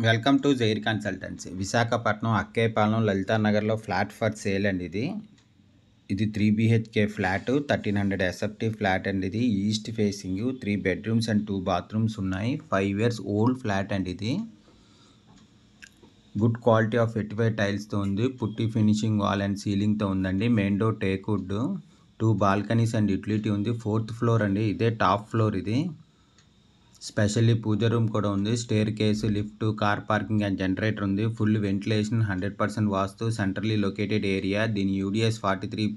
Welcome to Jair consultancy. Visakhapatnam Akkayapalem Lalitha నగర్లో flat for sale అండి. ఇది 3 BHK ఫ్లాట్, 1300 SFT ఫ్లాట్ అండి. ఇది east facing, 3 bedrooms and 2 bathrooms ఉన్నాయి. 5 years ఓల్డ్ ఫ్లాట్ అండి. ఇది గుడ్ క్వాలిటీ ఆఫ్ 85 టైల్స్తో ఉంది. పుట్టి ఫినిషింగ్ వాల్ అండ్ సీలింగ్తో ఉందండి. Main door teakwood, 2 balconies and utility ఉంది. 4th ఫ్లోర్ అండి. ఇదే టాప్ ఫ్లోర్. ఇది స్పెషల్లీ పూజ రూమ్ కూడా ఉంది. Staircase, lift, car parking and generator ఉంది. Full ventilation, 100% vastu, centrally located area. దీని UDS 43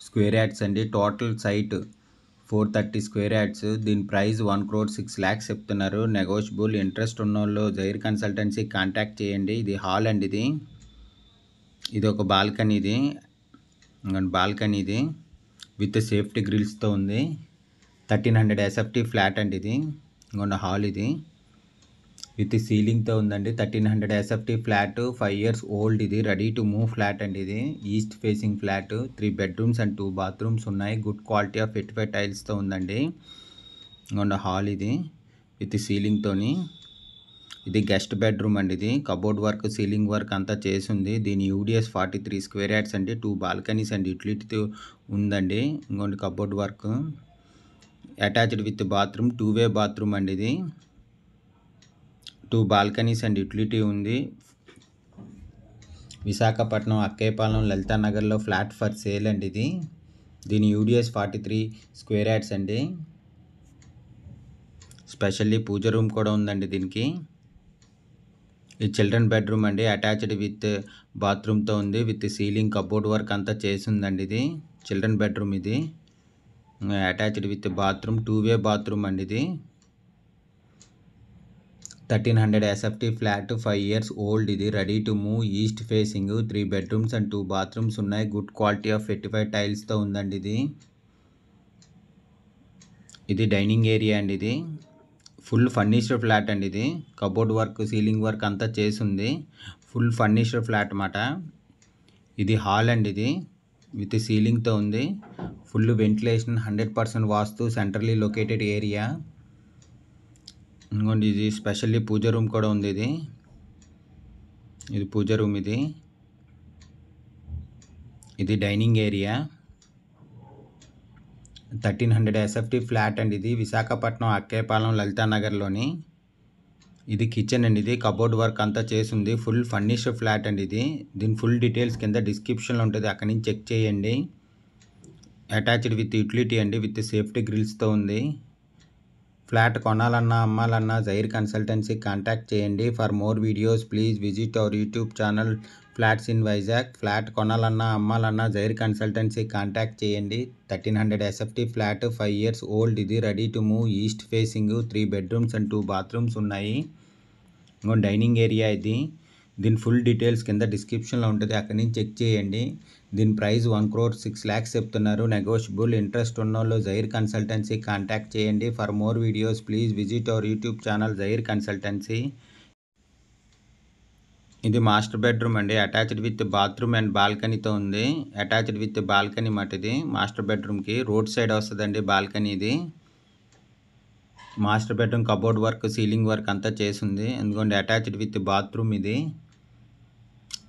స్క్వేర్ యార్డ్స్ అండి. Total site 430 square yards. దీని ప్రైస్ 1,06 lakhs చెప్తున్నారు. నెగోషియబుల్. ఇంట్రెస్ట్ ఉన్న వాళ్ళు జైర్ కన్సల్టెన్సీ కాంటాక్ట్ చేయండి. ఇది హాల్ అండి. ఇది ఒక బాల్కనీ. బాల్కనీ విత్ సేఫ్టీ గ్రిల్స్తో ఉంది. 1300 SFT ఫ్లాట్ అండి. ఇది హాల్. ఇది విత్ సీలింగ్తో ఉందండి. 1300 SFT ఫ్లాట్, 5 years ఓల్డ్. ఇది రెడీ టు మూవ్ ఫ్లాట్ అండి. ఇది east facing flat, 3 bedrooms and 2 bathrooms ఉన్నాయి. గుడ్ క్వాలిటీ ఆఫ్ 85 టైల్స్తో ఉందండి. హాల్. ఇది విత్ సీలింగ్తోని. ఇది గెస్ట్ బెడ్రూమ్ అండి. ఇది కబోర్డ్ వర్క్, సీలింగ్ వర్క్ అంతా చేసి ఉంది. దీని UDS 43 స్క్వేర్ యార్డ్స్ అండి. 2 బాల్కనీస్ అండ్ యూటిలిటీతో ఉందండి. Cupboard work attached with bathroom, 2-way bathroom అండి. ఇది 2 బాల్కనీస్ అండ్ యూటిలిటీ ఉంది. విశాఖపట్నం అక్కేపాలెం లలితా నగర్లో ఫ్లాట్ ఫర్ సేల్ అండి. దీని UDS 43 స్క్వేర్ యార్డ్స్ అండి. స్పెషల్లీ పూజ రూమ్ కూడా ఉందండి. దీనికి ఇది చిల్డ్రన్ బెడ్రూమ్ అండి. అటాచ్డ్ విత్ బాత్రూమ్తో ఉంది. విత్ సీలింగ్, కబోర్డ్ వర్క్ అంతా చేసి ఉందండి. ఇది చిల్డ్రన్ బెడ్రూమ్. ఇది attached with bathroom, 2-way bathroom అండి. ఇది 1300 SFT ఫ్లాట్, 5 years ఓల్డ్. ఇది ready to move, east facing, 3 bedrooms and 2 bathrooms ఉన్నాయి. గుడ్ క్వాలిటీ ఆఫ్ 85 టైల్స్తో ఉందండి. ఇది డైనింగ్ ఏరియా అండి. ఇది ఫుల్ ఫర్నిష్డ్ ఫ్లాట్ అండి. ఇది కబోర్డ్ వర్క్, సీలింగ్ వర్క్ అంతా చేసి ఉంది. ఫుల్ ఫర్నిష్డ్ ఫ్లాట్ అన్నమాట. ఇది హాల్ అండి. ఇది విత్ సీలింగ్తో ఉంది. Full ventilation, 100% vastu, centrally located area. ఇది స్పెషల్లీ పూజ రూమ్ కూడా ఉంది. ఇది పూజ రూమ్. ఇది డైనింగ్ ఏరియా. 1300 SFT ఫ్లాట్ అండి. ఇది విశాఖపట్నం అక్కేపాలెం లలితా నగర్లోని. ఇది కిచెన్ అండి. ఇది కబోర్డ్ వర్క్ అంతా చేసి ఉంది. ఫుల్ ఫర్నిష్డ్ ఫ్లాట్ అండి. దీని ఫుల్ డీటెయిల్స్ కింద డిస్క్రిప్షన్లో ఉంటుంది, అక్కడి నుంచి చెక్ చేయండి. అటాచ్డ్ విత్ యూటిలిటీ అండి. విత్ సేఫ్టీ గ్రిల్స్తో ఉంది. ఫ్లాట్ కొనాలన్నా అమ్మాలన్నా జైర్ కన్సల్టెన్సీ కాంటాక్ట్ చేయండి. For more videos please visit our YouTube channel flats in Vizag. Flat కొనాలన్నా అమ్మాలన్నా జైర్ కన్సల్టెన్సీ కాంటాక్ట్ చేయండి. 1300 SFT ఫ్లాట్, 5 years ఓల్డ్. ఇది ready to move, east facing, 3 bedrooms and 2 bathrooms ఉన్నాయి. Dining area. దీని ఫుల్ డీటెయిల్స్ కింద డిస్క్రిప్షన్లో ఉంటుంది, అక్కడి నుంచి చెక్ చేయండి. దీని ప్రైస్ 1,06 lakhs చెప్తున్నారు. నెగోషియబుల్. ఇంట్రెస్ట్ ఉన్న వాళ్ళు జైర్ కన్సల్టెన్సీ కాంటాక్ట్ చేయండి. For more videos please visit our YouTube channel Jair consultancy. ఇది మాస్టర్ బెడ్రూమ్ అండి. అటాచ్డ్ విత్ బాత్రూమ్ అండ్ బాల్కనీతో ఉంది. అటాచ్డ్ విత్ బాల్కనీ మాట. ఇది మాస్టర్ బెడ్రూమ్కి రోడ్ సైడ్ వస్తుందండి బాల్కనీ. ఇది master bedroom cupboard work, ceiling work అంతా చేసి ఉంది. ఎందుకంటే అటాచ్డ్ విత్ బాత్రూమ్.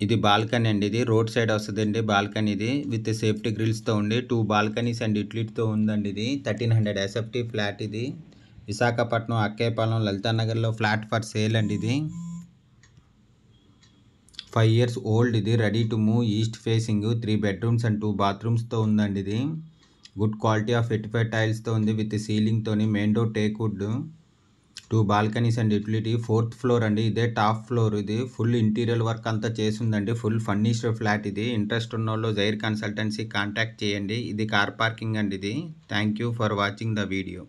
ఇది బాల్కనీ అండి. ఇది రోడ్ సైడ్ వస్తుందండి బాల్కనీ. ఇది విత్ సేఫ్టీ గ్రిల్స్తో ఉండి 2 బాల్కనీస్ అండ్ యూటిలిటీతో ఉందండి. ఇది 1300 SFT ఫ్లాట్. ఇది విశాఖపట్నం అక్కేపాలెం లలితా నగర్లో ఫ్లాట్ ఫర్ సేల్ అండి. ఇది 5 years ఓల్డ్. ఇది ready to move, east facing, 3 bedrooms and 2 బాత్రూమ్స్తో ఉందండి. ఇది గుడ్ క్వాలిటీ ఆఫ్ 85 టైల్స్తో ఉంది. విత్ సీలింగ్తోని. Main door teakwood, 2 balconies and utility. 4th floor అండి. ఇదే టాప్ ఫ్లోర్. ఇది ఫుల్ ఇంటీరియర్ వర్క్ అంతా చేసి ఉందండి. Full furnished flat. ఇది ఇంట్రెస్ట్ ఉన్న వాళ్ళు జైర్ కన్సల్టెన్సీ కాంటాక్ట్ చేయండి. ఇది కార్ పార్కింగ్ అండి. Thank you for watching the video.